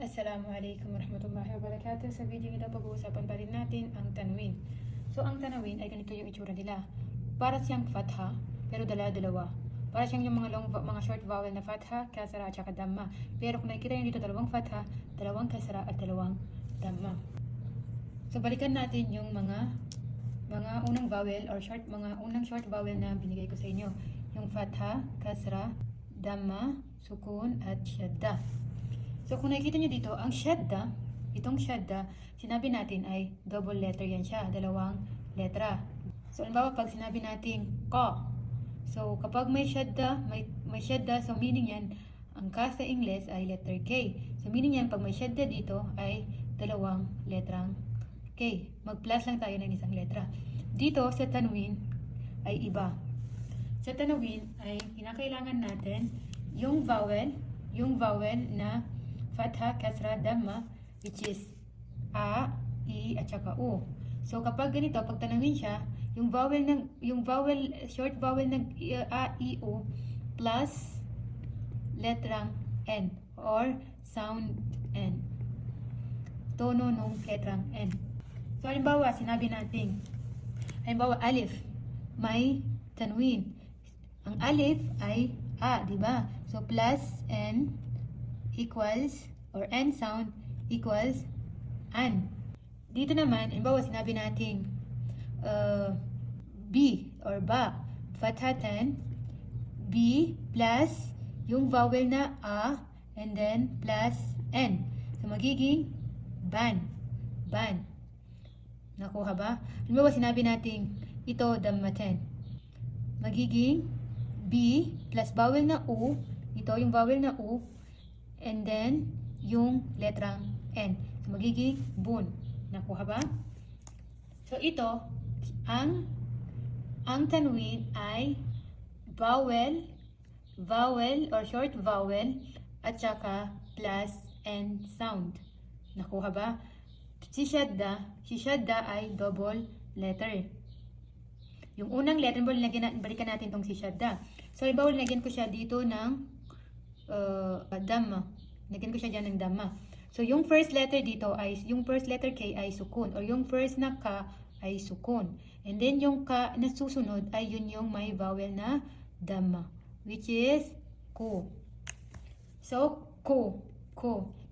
Assalamualaikum warahmatullahi wabarakatuh. Sa video ito, pag-uusapan pa rin natin ang tanwin. So, ang tanwin ay ganito yung itsura nila. Para siyang fatha, pero dala-dalawa. Para siyang yung mga short vowel na fatha, kasra, at saka dhamma. Pero kung nakikita nyo dito, dalawang fatha, dalawang kasra, at dalawang dhamma. So, balikan natin yung mga unang vowel or mga unang short vowel na binigay ko sa inyo. Yung fatha, kasra, dhamma, sukun, at shadda. So, kung nakikita nyo dito, ang shadda, itong shadda, sinabi natin ay double letter yan siya, dalawang letra. So, halimbawa, pag sinabi natin ka, so, kapag may shadda, so meaning yan, ang ka sa English ay letter K. So, meaning yan, pag may shadda dito, ay dalawang letrang K. Mag-plus lang tayo ng isang letra. Dito, sa tanwin, ay iba. Sa tanwin, ay kinakailangan natin yung vowel na fatha, kasra, dhamma, which is a, i, at saka u. So, kapag ganito, pag tanawin siya, yung short vowel ng a, i, u, plus letrang n, or sound n. Tono nung letrang n. So, halimbawa, sinabi natin, halimbawa, alif, may tanwin. Ang alif ay a, di ba? So, plus n equals, or n sound equals an. Dito naman, halimbawa sinabi natin b or ba, fathatan, b plus yung vowel na a, and then plus n. So, magiging ban. Nakuha ba? Halimbawa sinabi natin ito, dammatan. Magiging b plus vowel na u, ito yung vowel na u, and then yung letrang n. So, magiging bun. Nakuha ba? So, ito, ang tanwin ay vowel or short vowel at saka plus n sound. Nakuha ba? Si shadda ay double letter. Yung unang letter, balikan natin tong si shadda. So, nilagyan ko siya dito ng dhamma. Nagyan ko siya dyan ng dhamma. So, yung first letter dito ay, yung first letter K ay sukun, or yung first na ka ay sukun. And then, yung ka na susunod ay yun yung may vowel na dhamma, which is ku. So, ku.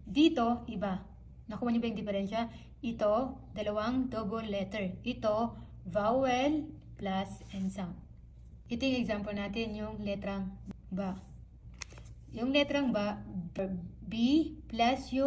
Dito, iba. Nakuha niyo ba yung diferensya? Ito, dalawang double letter. Ito, vowel plus n sound. Ito yung example natin, yung letrang ba. Yung letrang ba, B plus yung